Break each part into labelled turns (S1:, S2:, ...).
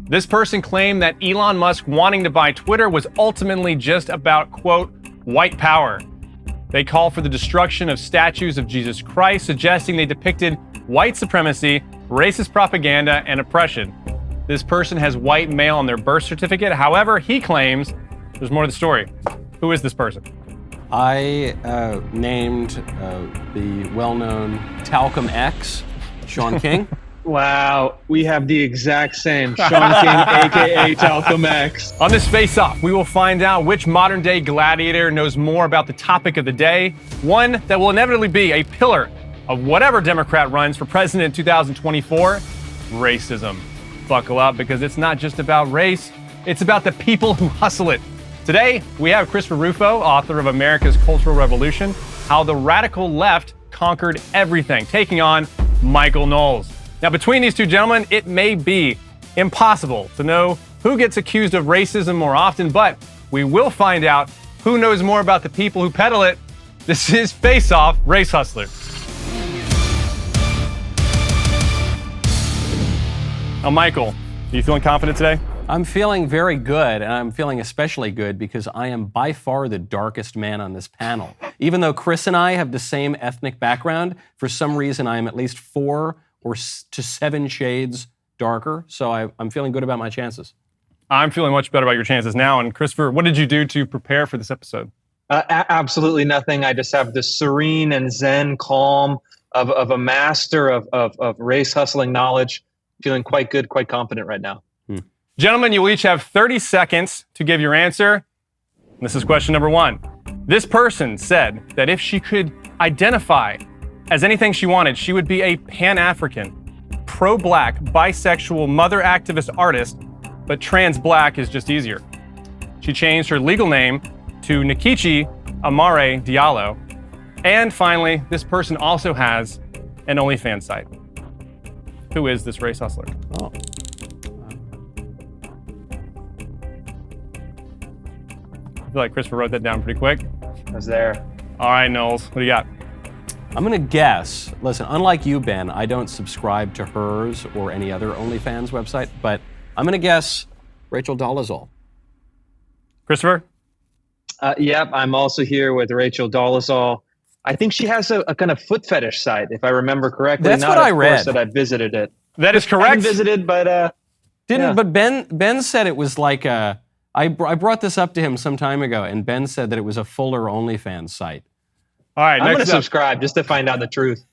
S1: This person claimed that Elon Musk wanting to buy Twitter was ultimately just about, quote, white power. They call for the destruction of statues of Jesus Christ, suggesting they depicted white supremacy, racist propaganda, and oppression. This person has white male on their birth certificate. However, he claims there's more to the story. Who is this person?
S2: I named the well-known Talcum X, Sean King.
S3: Wow, we have the exact same. Sean King, aka Talcum X.
S1: On this face-off, we will find out which modern-day gladiator knows more about the topic of the day, one that will inevitably be a pillar of whatever Democrat runs for president in 2024, racism. Buckle up, because it's not just about race, it's about the people who hustle it. Today, we have Christofer Rufo, author of America's Cultural Revolution, How the Radical Left Conquered Everything, taking on Michael Knowles. Now, between these two gentlemen, it may be impossible to know who gets accused of racism more often, but we will find out who knows more about the people who peddle it. This is Face Off Race Hustler. Now, Michael, are you feeling confident today?
S2: I'm feeling very good, and I'm feeling especially good because I am by far the darkest man on this panel. Even though Chris and I have the same ethnic background, for some reason I am at least 4 to 7 shades darker, so I'm feeling good about my chances.
S1: I'm feeling much better about your chances now. And Christofer, what did you do to prepare for this episode?
S3: Absolutely nothing. I just have the serene and zen calm of a master of race hustling knowledge. Feeling quite good, quite confident right now.
S1: Gentlemen, you will each have 30 seconds to give your answer. This is question number 1. This person said that if she could identify as anything she wanted, she would be a Pan-African, pro-black, bisexual, mother activist artist, but trans-black is just easier. She changed her legal name to Nkechi Amare Diallo. And finally, this person also has an OnlyFans site. Who is this race hustler?
S2: Oh.
S1: I feel like Christofer wrote that down pretty quick.
S3: I was there.
S1: All right, Knowles, what do you got?
S2: I'm gonna guess, listen, unlike you, Ben, I don't subscribe to hers or any other OnlyFans website, but I'm gonna guess Rachel Dolezal.
S1: Christofer?
S3: Yep, I'm also here with Rachel Dolezal. I think she has a kind of foot fetish site, if I remember correctly.
S2: That's
S3: Not,
S2: what I
S3: of
S2: read.
S3: course, that I visited it.
S1: That is
S3: I
S1: correct.
S3: haven't visited, but yeah.
S2: But Ben said it was like I brought this up to him some time ago, and Ben said that it was a fuller OnlyFans site.
S1: All right,
S3: I'm going to
S1: next up.
S3: subscribe just to find out the truth.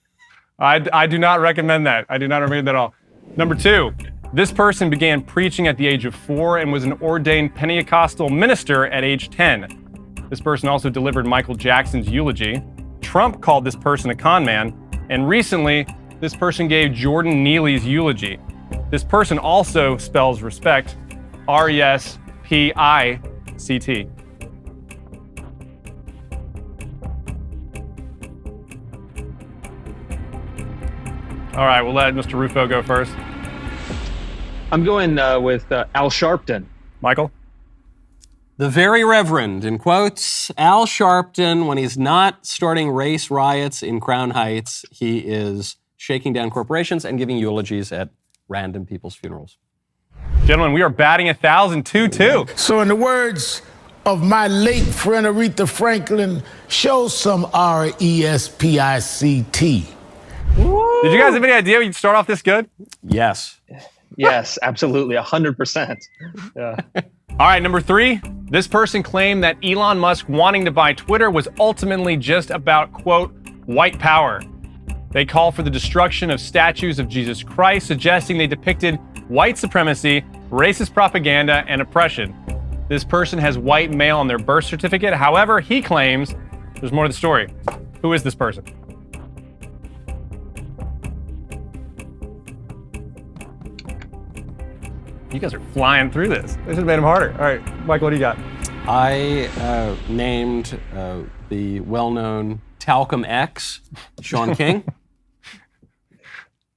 S1: I do not recommend that. I do not recommend that at all. Number 2, this person began preaching at the age of 4 and was an ordained Pentecostal minister at age 10. This person also delivered Michael Jackson's eulogy. Trump called this person a con man, and recently, this person gave Jordan Neely's eulogy. This person also spells respect, R-E-S-P-I-C-T. All right, we'll let Mr. Rufo go first.
S3: I'm going with Al Sharpton.
S1: Michael?
S2: The very Reverend, in quotes, Al Sharpton, when he's not starting race riots in Crown Heights, he is shaking down corporations and giving eulogies at random people's funerals.
S1: Gentlemen, we are batting 1,000, 2-2.
S4: So in the words of my late friend Aretha Franklin, show some R-E-S-P-I-C-T.
S1: Did you guys have any idea you'd start off this good?
S2: Yes.
S3: Yes, absolutely, 100%. Yeah.
S1: All right, number 3. This person claimed that Elon Musk wanting to buy Twitter was ultimately just about, quote, white power. They call for the destruction of statues of Jesus Christ, suggesting they depicted white supremacy, racist propaganda, and oppression. This person has white male on their birth certificate. However, he claims there's more to the story. Who is this person? You guys are flying through this. This has made him harder. All right, Michael, what do you got?
S2: I named the well-known Talcum X, Sean King.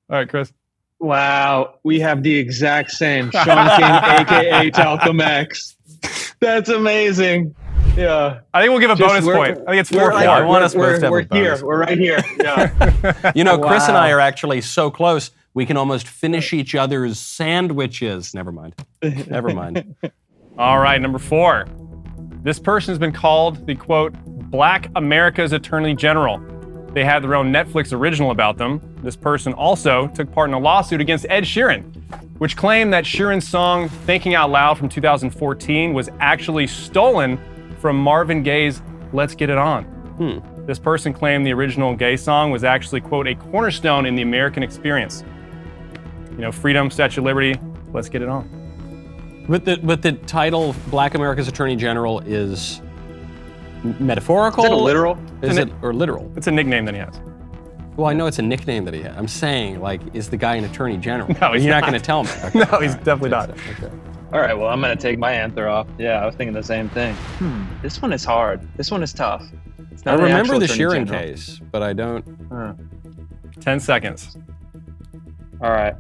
S1: All right, Chris.
S3: Wow, we have the exact same. Sean King, aka Talcum X. That's amazing. Yeah.
S1: I think we'll give a bonus point. I think it's 4-4.
S2: I want us both to have a
S3: We're here.
S2: bonus.
S3: We're right here. Yeah.
S2: You know, Chris and I are actually so close. We can almost finish each other's sandwiches. Never mind. Never mind.
S1: All right, number 4. This person has been called the, quote, Black America's Attorney General. They had their own Netflix original about them. This person also took part in a lawsuit against Ed Sheeran, which claimed that Sheeran's song Thinking Out Loud from 2014 was actually stolen from Marvin Gaye's Let's Get It On. This person claimed the original Gaye song was actually, quote, a cornerstone in the American experience. You know, freedom, Statue of Liberty, let's get it on.
S2: But the title, Black America's Attorney General, is metaphorical?
S3: Is it literal?
S2: Or literal?
S1: It's a nickname that he has.
S2: Well, I know it's a nickname that he had. I'm saying, like, is the guy an attorney general?
S1: No, he's
S2: You're not
S1: not.
S2: going to tell me. Okay.
S1: No, he's definitely not.
S2: Okay.
S3: All right, well, I'm going to take my answer off. Yeah, I was thinking the same thing. This one is hard. This one is tough. It's
S2: I
S3: not an
S2: remember
S3: actual
S2: the
S3: attorney
S2: Sheeran
S3: general.
S2: case, but I don't.
S1: 10 seconds.
S3: All right.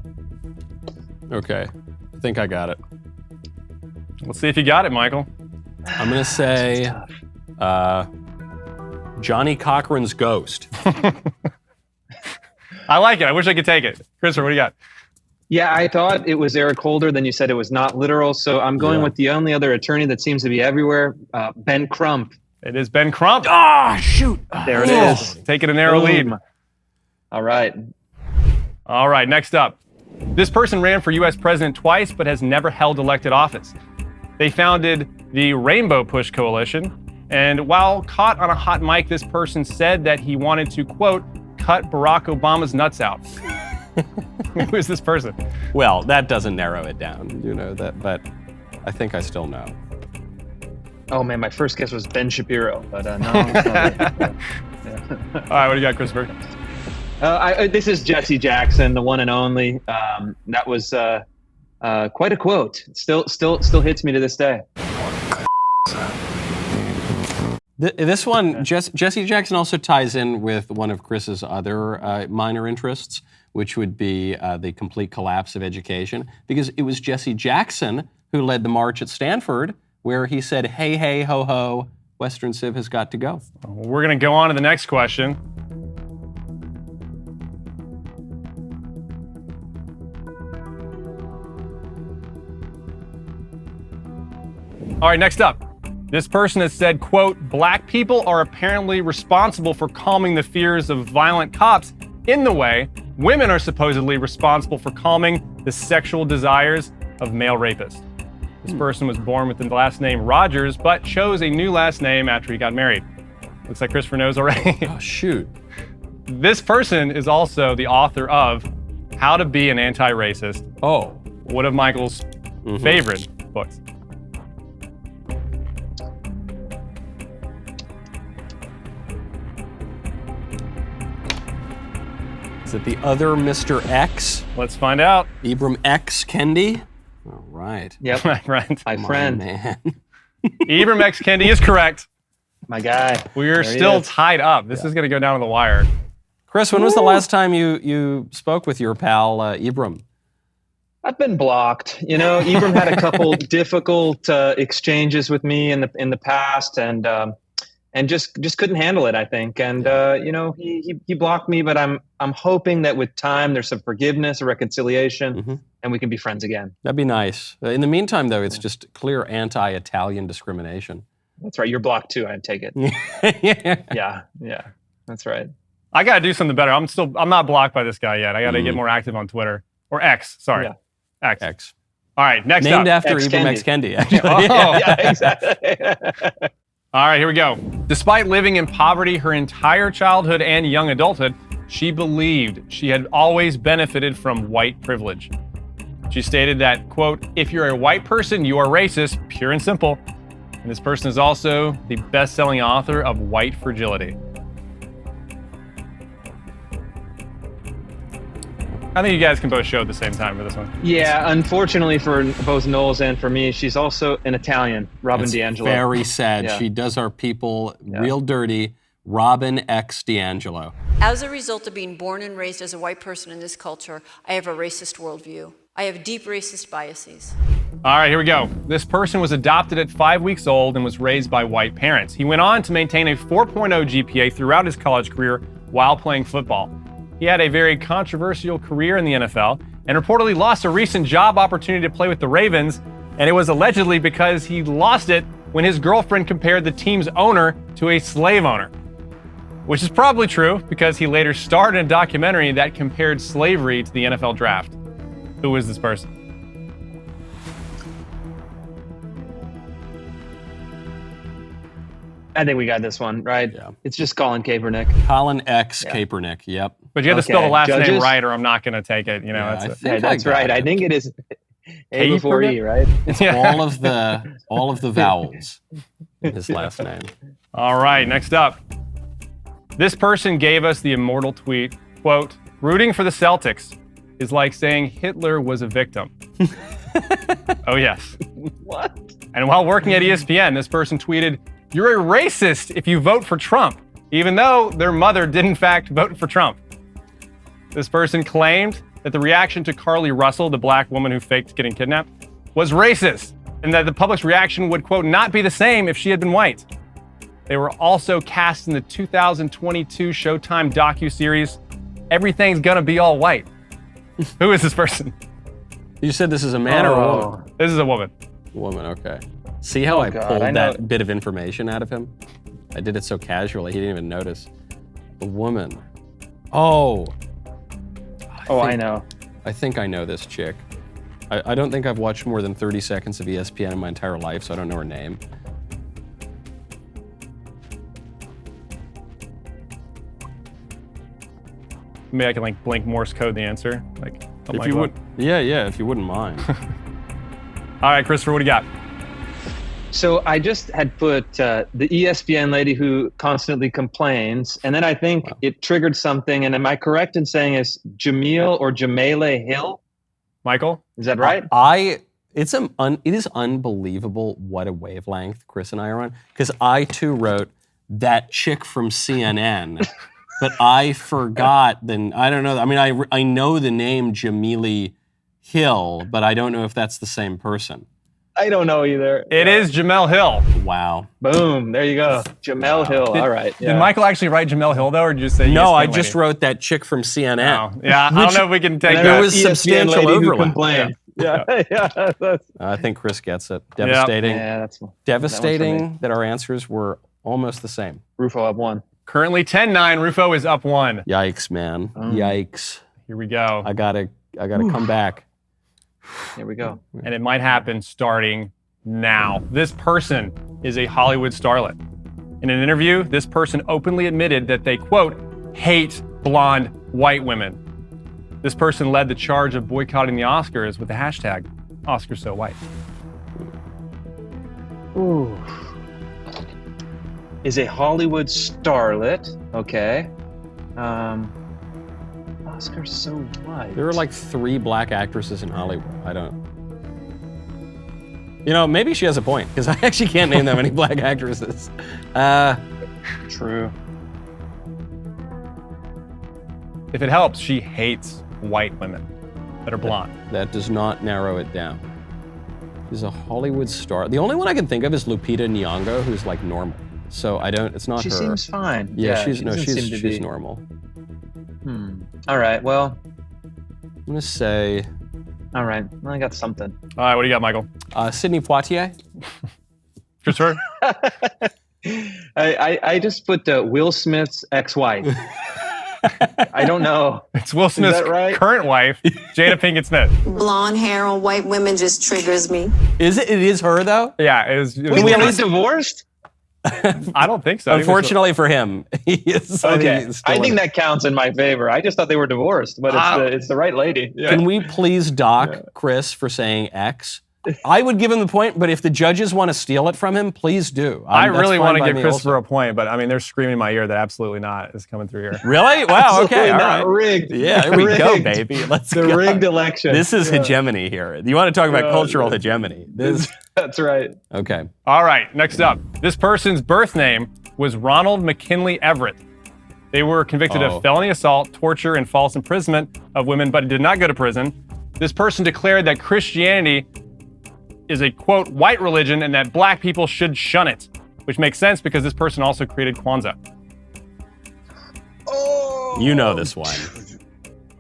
S2: Okay. I think I got it.
S1: Let's see if you got it, Michael.
S2: I'm going to say Johnny Cochran's Ghost.
S1: I like it. I wish I could take it. Christopher, what do you got?
S3: Yeah, I thought it was Eric Holder. Then you said it was not literal. So I'm going with the only other attorney that seems to be everywhere, Ben Crump.
S1: It is Ben Crump.
S2: Ah, shoot.
S3: There it is.
S1: Taking a narrow lead.
S3: All right.
S1: All right, next up. This person ran for U.S. president twice, but has never held elected office. They founded the Rainbow Push Coalition, and while caught on a hot mic, this person said that he wanted to, quote, cut Barack Obama's nuts out. Who is this person?
S2: Well, that doesn't narrow it down, you know, that, but I think I still know.
S3: Oh, man, my first guess was Ben Shapiro, but no. It's not it.
S1: All right, what do you got, Christopher?
S3: This is Jesse Jackson, the one and only. That was quite a quote. Still hits me to this day.
S2: This one, Jesse Jackson also ties in with one of Chris's other minor interests, which would be the complete collapse of education, because it was Jesse Jackson who led the march at Stanford, where he said, hey, hey, ho, ho, Western Civ has got to go.
S1: We're going to go on to the next question. All right, next up. This person has said, quote, black people are apparently responsible for calming the fears of violent cops in the way women are supposedly responsible for calming the sexual desires of male rapists. This person was born with the last name Rogers, but chose a new last name after he got married. Looks like Christopher knows already.
S2: Oh, shoot.
S1: This person is also the author of How to Be an Anti-Racist.
S2: Oh.
S1: One of Michael's favorite books.
S2: Is it the other Mr. X?
S1: Let's find out.
S2: Ibram X. Kendi? All right.
S3: Yep.
S1: Right.
S3: My friend.
S2: Man.
S1: Ibram X. Kendi is correct.
S3: My guy.
S1: We're
S3: There he
S1: still
S3: is.
S1: tied up. This is going to go down to the wire.
S2: Chris, when was the last time you spoke with your pal, Ibram?
S3: I've been blocked. You know, Ibram had a couple difficult exchanges with me in the past, and just couldn't handle it, I think. And you know, he blocked me, but I'm hoping that with time there's some forgiveness, a reconciliation, and we can be friends again.
S2: That'd be nice. In the meantime, though, it's just clear anti-Italian discrimination.
S3: That's right. You're blocked too. I take it.
S2: Yeah.
S3: Yeah. That's right.
S1: I got to do something better. I'm not blocked by this guy yet. I got to get more active on Twitter. Or X, sorry.
S3: Yeah.
S1: X.
S2: X.
S1: All right, next
S2: Named
S1: up.
S2: after
S3: X.
S2: Ibram X.
S3: Kendi.
S2: Kendi, actually.
S1: Oh.
S3: Yeah, exactly.
S1: All right, here we go. Despite living in poverty her entire childhood and young adulthood, she believed she had always benefited from white privilege. She stated that, quote, if you're a white person, you are racist, pure and simple. And this person is also the best-selling author of White Fragility. I think you guys can both show at the same time for this one.
S3: Yeah, unfortunately for both Knowles and for me, she's also an Italian, Robin
S2: It's
S3: DiAngelo.
S2: very sad.
S3: Yeah.
S2: She does our people real dirty. Robin X. DiAngelo.
S5: As a result of being born and raised as a white person in this culture, I have a racist worldview. I have deep racist biases.
S1: All right, here we go. This person was adopted at 5 weeks old and was raised by white parents. He went on to maintain a 4.0 GPA throughout his college career while playing football. he had a very controversial career in the NFL and reportedly lost a recent job opportunity to play with the Ravens, and it was allegedly because he lost it when his girlfriend compared the team's owner to a slave owner. Which is probably true because he later starred in a documentary that compared slavery to the NFL draft. Who is this person?
S3: I think we got this one, right?
S2: Yeah.
S3: It's just Colin Kaepernick.
S2: Colin X. Kaepernick, yep.
S1: But you have to spell the last
S3: Judges?
S1: name right or I'm not going to take it. You know,
S2: Yeah,
S1: that's
S2: I
S1: it.
S2: think
S3: Yeah, that's
S2: got
S3: right.
S2: it.
S3: I think it is A before E, right?
S2: It's all of the vowels in his last name.
S1: All right, next up. This person gave us the immortal tweet, quote, "Rooting for the Celtics is like saying Hitler was a victim." Oh, yes.
S3: What?
S1: And while working at ESPN, this person tweeted, "You're a racist if you vote for Trump," even though their mother did in fact vote for Trump. This person claimed that the reaction to Carly Russell, the black woman who faked getting kidnapped, was racist, and that the public's reaction would, quote, not be the same if she had been white. They were also cast in the 2022 Showtime docuseries, Everything's Gonna Be All White. Who is this person?
S2: You said this is a man or a woman?
S1: This is a woman.
S2: Woman, okay. See how I
S3: God,
S2: pulled
S3: I know.
S2: that bit of information out of him? I did it so casually, he didn't even notice. A woman. Oh.
S3: I know.
S2: I think I know this chick. I don't think I've watched more than 30 seconds of ESPN in my entire life, so I don't know her name.
S1: Maybe I can like blink Morse code the answer. Like,
S2: If you would, yeah, if you wouldn't mind.
S1: All right, Christopher, what do you got?
S3: So I just had put the ESPN lady who constantly complains, and then I think it triggered something. And am I correct in saying it's Jamel Hill?
S1: Michael?
S3: Is that right?
S2: It is unbelievable what a wavelength Chris and I are on, because I too wrote that chick from CNN, but I forgot. Then I don't know. I mean, I know the name Jamel Hill, but I don't know if that's the same person.
S3: I don't know either.
S1: It is Jamel Hill.
S2: Wow.
S3: Boom. There you go. Jamel Hill. All right.
S1: Did Michael actually write Jamel Hill though, or did you just say
S2: No,
S1: ESPN
S2: I
S1: lady?
S2: just wrote that chick from CNN.
S1: Oh, yeah, I don't know if we can take
S3: And
S1: that.
S2: There was
S3: ESPN
S2: substantial
S3: lady who
S2: overlap.
S3: complained. Yeah. That's,
S2: I think Chris gets it. Devastating.
S3: yeah, that's
S2: Devastating that our answers were almost the same.
S3: Rufo up one.
S1: Currently 10-9. Rufo is up 1.
S2: Yikes, man. Yikes.
S1: Here we go.
S2: I gotta come back.
S3: Here we go.
S1: And it might happen starting now. This person is a Hollywood starlet. In an interview, this person openly admitted that they, quote, hate blonde white women. This person led the charge of boycotting the Oscars with the hashtag #OscarsSoWhite.
S3: Ooh. Is a Hollywood starlet. Okay. Oscar's so white.
S2: There are like 3 black actresses in Hollywood. I don't. You know, maybe she has a point, because I actually can't name that many black actresses.
S3: True.
S1: If it helps, she hates white women that are blonde.
S2: That does not narrow it down. She's a Hollywood star. The only one I can think of is Lupita Nyong'o, who's like normal. So it's not
S3: She
S2: her.
S3: seems fine.
S2: Yeah,
S3: she doesn't seem to
S2: she's
S3: be.
S2: normal.
S3: All right. Well.
S2: I'm gonna say
S3: All right. Well, I got something.
S1: All right, what do you got, Michael?
S2: Sidney Poitier.
S1: Christopher?
S3: I just put Will Smith's ex-wife. I don't know.
S1: It's Will Smith's
S3: right?
S1: current wife, Jada Pinkett Smith.
S6: Blonde hair on white women just triggers me.
S2: Is it? It is her though.
S1: Yeah, it was.
S3: Wait, they're not divorced?
S1: I don't think so. I think they're
S2: Unfortunately for him, he is.
S3: Okay.
S2: he's still
S3: I
S2: in
S3: think
S2: it.
S3: that counts in my favor. I just thought they were divorced, but it's the right lady. Yeah.
S2: Can we please dock Chris for saying X? I would give him the point, but if the judges want to steal it from him, please do.
S1: I
S2: That's
S1: really
S2: fine
S1: want to
S2: by
S1: give
S2: me
S1: Christopher
S2: also.
S1: a point, but I mean, they're screaming in my ear that absolutely not is coming through here.
S2: Really? Wow. Okay.
S3: Absolutely
S2: All
S3: not.
S2: right.
S3: Rigged.
S2: Yeah. Here we go,
S3: Rigged.
S2: baby. Let's
S3: The
S2: go.
S3: rigged election.
S2: This is hegemony here. You want to talk about cultural hegemony?
S3: That's right.
S2: Okay.
S1: All right, next up. This person's birth name was Ronald McKinley Everett. They were convicted of felony assault, torture, and false imprisonment of women, but did not go to prison. This person declared that Christianity is a, quote, white religion and that black people should shun it, which makes sense because this person also created Kwanzaa.
S2: You know this one.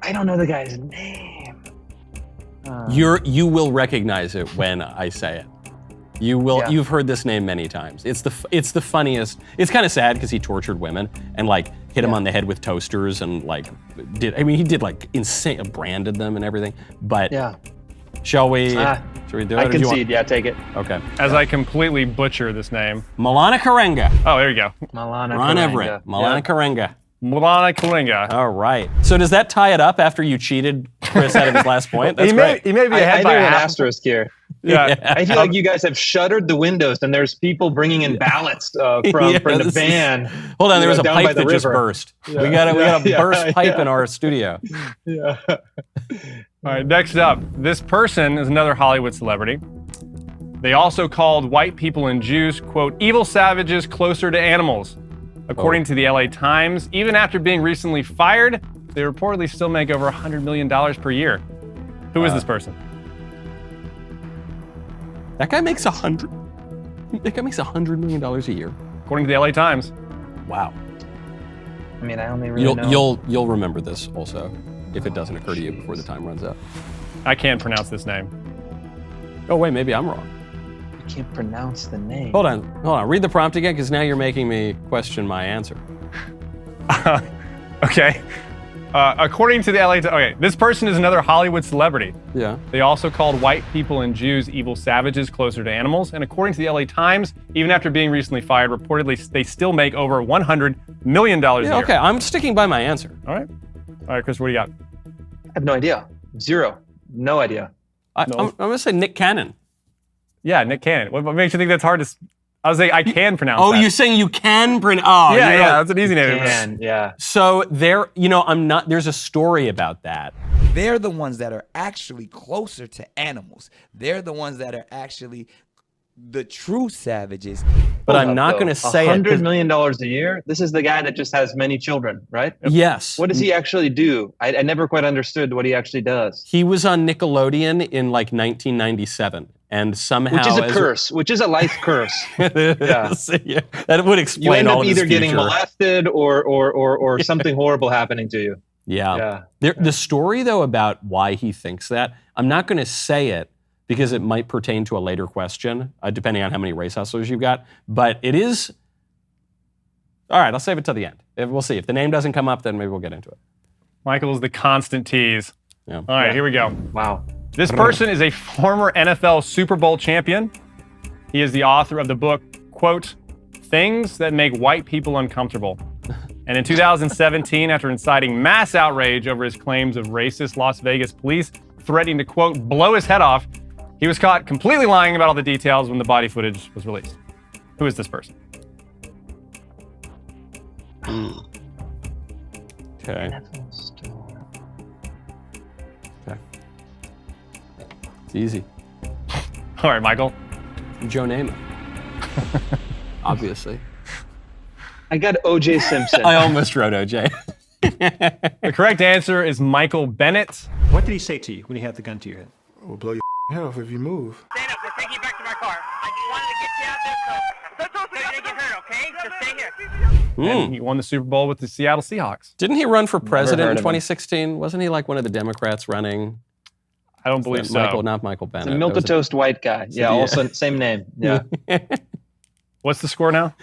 S3: I don't know the guy's name.
S2: You will recognize it when I say it. You will.
S3: Yeah.
S2: You've heard this name many times. It's the funniest. It's kind of sad because he tortured women and like hit them on the head with toasters and like he did like insane, branded them and everything. But shall we? Should we do it?
S3: I concede. Yeah, take it.
S2: Okay.
S1: As I completely butcher this name.
S2: Malana Karenga.
S1: Oh, there you go.
S2: Ron Everett. Malana Karenga.
S1: Malana Kalinga.
S2: All right. So does that tie it up after you cheated Chris out of his last point? That's great.
S1: He may be ahead by
S3: an
S1: half.
S3: asterisk here.
S1: Yeah.
S3: I feel like you guys have shuttered the windows and there's people bringing in ballots from the van.
S2: Hold on, there was a
S3: down by
S2: pipe
S3: the
S2: that just
S3: river.
S2: burst. Yeah. We got a burst pipe in our studio.
S3: Yeah.
S1: All right, next up. This person is another Hollywood celebrity. They also called white people and Jews, quote, evil savages closer to animals. According to the LA Times, even after being recently fired, they reportedly still make over $100 million per year. Who is this person?
S2: That guy makes $100 million a year.
S1: According to the LA Times.
S2: Wow.
S3: I mean, I only really know.
S2: You'll remember this also if it doesn't occur to you before the time runs out.
S1: I can't pronounce this name.
S2: Oh wait, maybe I'm wrong.
S3: I can't pronounce the name.
S2: Hold on. Read the prompt again, because now you're making me question my answer.
S1: Okay. According to the LA Times, okay, this person is another Hollywood celebrity.
S2: Yeah.
S1: They also called white people and Jews evil savages closer to animals. And according to the LA Times, even after being recently fired, reportedly they still make over $100 million a year.
S2: Okay, I'm sticking by my answer.
S1: All right, Chris, what do you got?
S3: I have no idea. Zero. No idea.
S2: I'm going to say Nick Cannon.
S1: Yeah, Nick Cannon. What makes you think that's hard to... I was saying I can pronounce that.
S2: Oh, you're saying you can pronounce... Oh,
S1: yeah, that's an easy name.
S3: Yeah.
S2: So there's a story about that.
S7: They're the ones that are actually closer to animals. They're the ones that are actually the true savages.
S2: But I'm not going to say it.
S3: $100 million a year? This is the guy that just has many children, right?
S2: Yes.
S3: What does he actually do? I never quite understood what he actually does.
S2: He was on Nickelodeon in like 1997. And somehow...
S3: Which is a curse, which is a life curse. Yeah.
S2: That would explain
S3: you end
S2: all
S3: up
S2: of his
S3: either getting
S2: future.
S3: molested or something horrible happening to you.
S2: Yeah. The story, though, about why he thinks that, I'm not going to say it because it might pertain to a later question, depending on how many race hustlers you've got. But it is... All right, I'll save it till the end. We'll see. If the name doesn't come up, then maybe we'll get into it.
S1: Michael is the constant tease.
S2: Yeah.
S1: All right, here we go.
S3: Wow.
S1: This person is a former NFL Super Bowl champion. He is the author of the book, quote, Things That Make White People Uncomfortable. And in 2017, after inciting mass outrage over his claims of racist Las Vegas police threatening to, quote, blow his head off, he was caught completely lying about all the details when the body footage was released. Who is this person?
S2: Okay. It's easy.
S1: All right, Michael.
S2: Joe Namath. Obviously.
S3: I got O.J. Simpson.
S2: I almost wrote O.J.
S1: The correct answer is Michael Bennett.
S8: What did he say to you when he had the gun to your head?
S9: We'll blow your head off if you move.
S10: Stand up. We're taking you back to my car. I just wanted to get you out there so you didn't get hurt, okay? Just stay here.
S1: And he won the Super Bowl with the Seattle Seahawks.
S2: Didn't he run for president in
S3: heard of him.
S2: 2016? Wasn't he like one of the Democrats running?
S1: I don't believe so.
S2: Not Michael Bennett.
S3: It's a milquetoast white guy. Yeah, also same name. Yeah.
S1: What's the score now?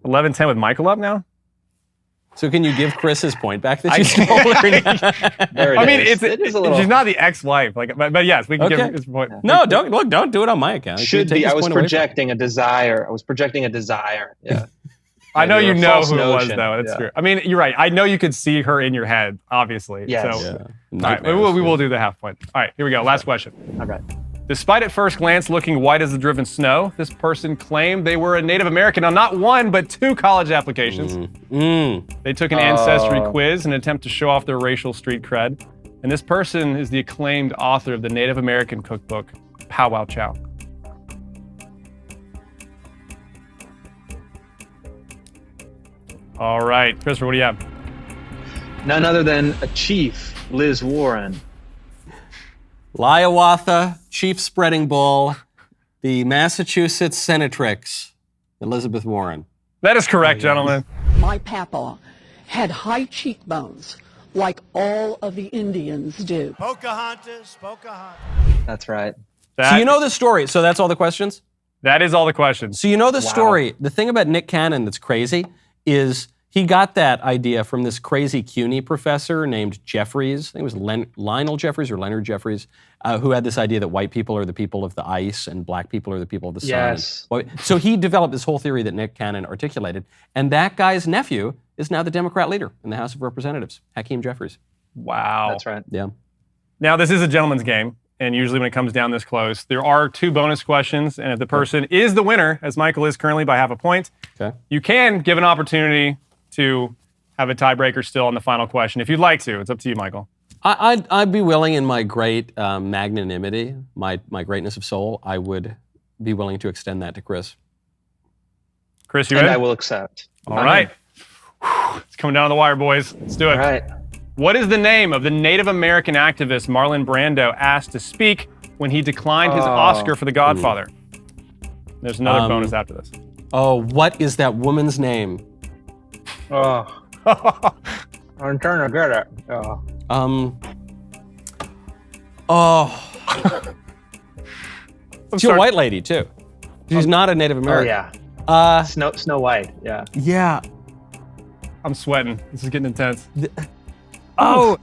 S1: 11-10 with Michael up now?
S2: So can you give Chris his point back that you stole?
S3: There it is a little...
S1: She's not the ex-wife, but yes, we can give her his point.
S2: No, don't do it on my account.
S3: Should be. I was projecting a desire. Yeah.
S1: I know you know
S3: false
S1: who it was,
S3: notion.
S1: though. That's true. I mean, you're right. I know you could see her in your head, obviously.
S3: Yes.
S1: So, all right, we will do the half point. All right, here we go. Last question.
S3: All right.
S1: Despite at first glance looking white as the driven snow, this person claimed they were a Native American on not one, but two college applications. They took an ancestry quiz in an attempt to show off their racial street cred. And this person is the acclaimed author of the Native American cookbook, Pow Wow Chow. All right, Christopher, what do you have?
S3: None other than a chief, Liz Warren.
S2: Liawatha, Chief Spreading Bull, the Massachusetts Senatrix, Elizabeth Warren.
S1: That is correct, gentlemen.
S11: My papa had high cheekbones like all of the Indians do.
S12: Pocahontas.
S3: That's right.
S2: So you know the story. So that's all the questions?
S1: That is all the questions.
S2: So you know the story. The thing about Nick Cannon that's crazy is he got that idea from this crazy CUNY professor named Jeffries. I think it was Lionel Jeffries or Leonard Jeffries, who had this idea that white people are the people of the ice and black people are the people of the sun.
S3: Yes.
S2: So he developed this whole theory that Nick Cannon articulated, and that guy's nephew is now the Democrat leader in the House of Representatives, Hakeem Jeffries.
S1: Wow.
S3: That's right.
S2: Yeah.
S1: Now, this is a gentleman's game, and usually when it comes down this close, there are 2 bonus questions, and if the person is the winner, as Michael is currently by half a point, you can give an opportunity to have a tiebreaker still on the final question. If you'd like to, it's up to you, Michael.
S2: I'd be willing in my great magnanimity, my greatness of soul, I would be willing to extend that to Chris.
S1: Chris, you
S3: And
S1: ready?
S3: I will accept.
S1: All right. It's coming down to the wire, boys. Let's do it.
S3: All right.
S1: What is the name of the Native American activist Marlon Brando asked to speak when he declined his Oscar for The Godfather? There's another bonus after this.
S2: Oh, what is that woman's name?
S3: Oh. I'm trying to get it.
S2: She's a white lady, too. She's not a Native American.
S3: Oh, yeah. Snow White, yeah.
S2: Yeah.
S1: I'm sweating. This is getting intense.
S2: Oh.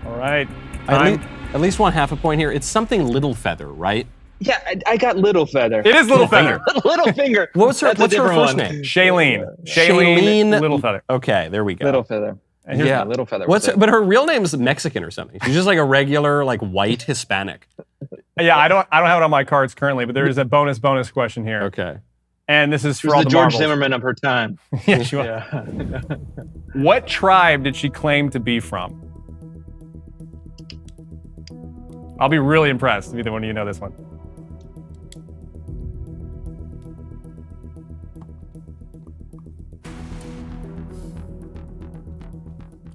S1: All right.
S2: At least want half a point here. It's something Littlefeather, right?
S3: Yeah, I got Littlefeather.
S1: It is Littlefeather.
S3: Littlefinger.
S2: What's her first name?
S1: Shailene. Shailene Littlefeather.
S2: Okay, there we go.
S3: Littlefeather. And here's my Littlefeather.
S2: But her real name is Mexican or something. She's just like a regular, like white Hispanic.
S1: Yeah, I don't have it on my cards currently, but there is a bonus question here.
S2: Okay.
S1: And this is for
S3: She's
S1: all
S3: the
S1: the
S3: George
S1: marbles.
S3: Zimmerman of her time.
S1: Yeah, she was. What tribe did she claim to be from? I'll be really impressed if either one of you know this one.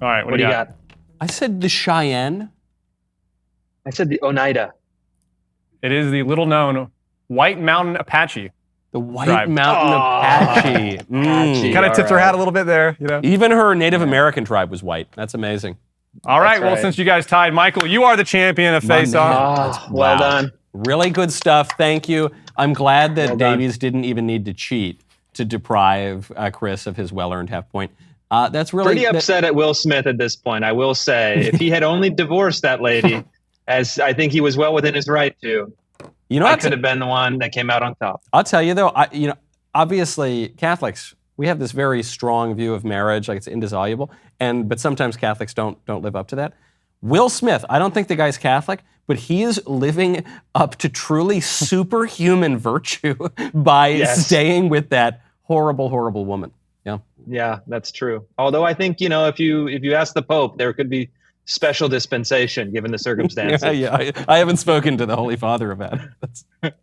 S1: All right, what do you got?
S2: I said the Cheyenne.
S3: I said the Oneida.
S1: It is the little-known White Mountain Apache.
S2: The White Mountain Apache.
S1: She kind of tipped her hat a little bit there, you know.
S2: Even her Native American tribe was white. That's amazing.
S1: All right, well, since you guys tied, Michael, you are the champion of Face Off.
S3: Well done.
S2: Really good stuff. Thank you. I'm glad that Davies didn't even need to cheat to deprive Chris of his well-earned half point. That's really
S3: pretty upset at Will Smith at this point, I will say. If he had only divorced that lady, as I think he was well within his right to, I could have been the one that came out on top.
S2: I'll tell you though, obviously Catholics, we have this very strong view of marriage, like it's indissoluble, but sometimes Catholics don't live up to that. Will Smith, I don't think the guy's Catholic, but he is living up to truly superhuman virtue by staying with that horrible, horrible woman. Yeah.
S3: Yeah, that's true. Although I think, if you ask the Pope, there could be special dispensation given the circumstances.
S2: I haven't spoken to the Holy Father about it.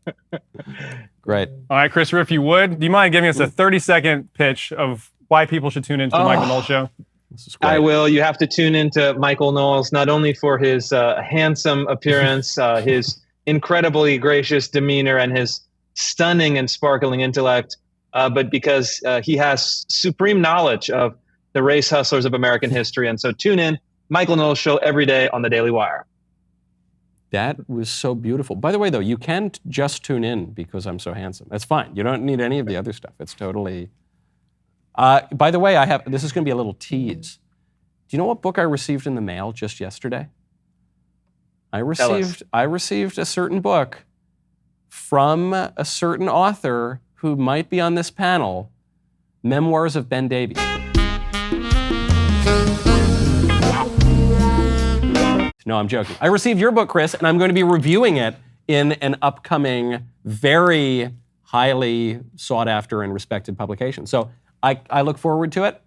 S2: Great.
S1: All right, Christopher, if you would, do you mind giving us a 30-second pitch of why people should tune into the Michael Knowles Show?
S2: This is great.
S3: I will. You have to tune into Michael Knowles, not only for his handsome appearance, his incredibly gracious demeanor, and his stunning and sparkling intellect, but because he has supreme knowledge of the race hustlers of American history. And so tune in, Michael Knowles Show every day on the Daily Wire.
S2: That was so beautiful. By the way, though, you can just tune in because I'm so handsome. That's fine. You don't need any of the other stuff. It's totally... by the way, this is going to be a little tease. Do you know what book I received in the mail just yesterday? I received a certain book from a certain author who might be on this panel, Memoirs of Ben Davies. No, I'm joking. I received your book, Chris, and I'm going to be reviewing it in an upcoming, very highly sought after and respected publication. So I look forward to it.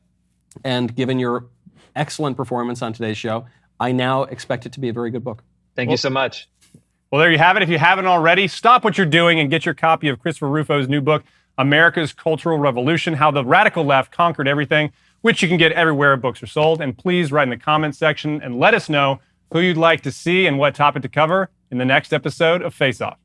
S2: And given your excellent performance on today's show, I now expect it to be a very good book.
S3: Thank you so much.
S1: Well, there you have it. If you haven't already, stop what you're doing and get your copy of Christofer Rufo's new book, America's Cultural Revolution, How the Radical Left Conquered Everything, which you can get everywhere books are sold. And please write in the comments section and let us know who you'd like to see and what topic to cover in the next episode of Face Off.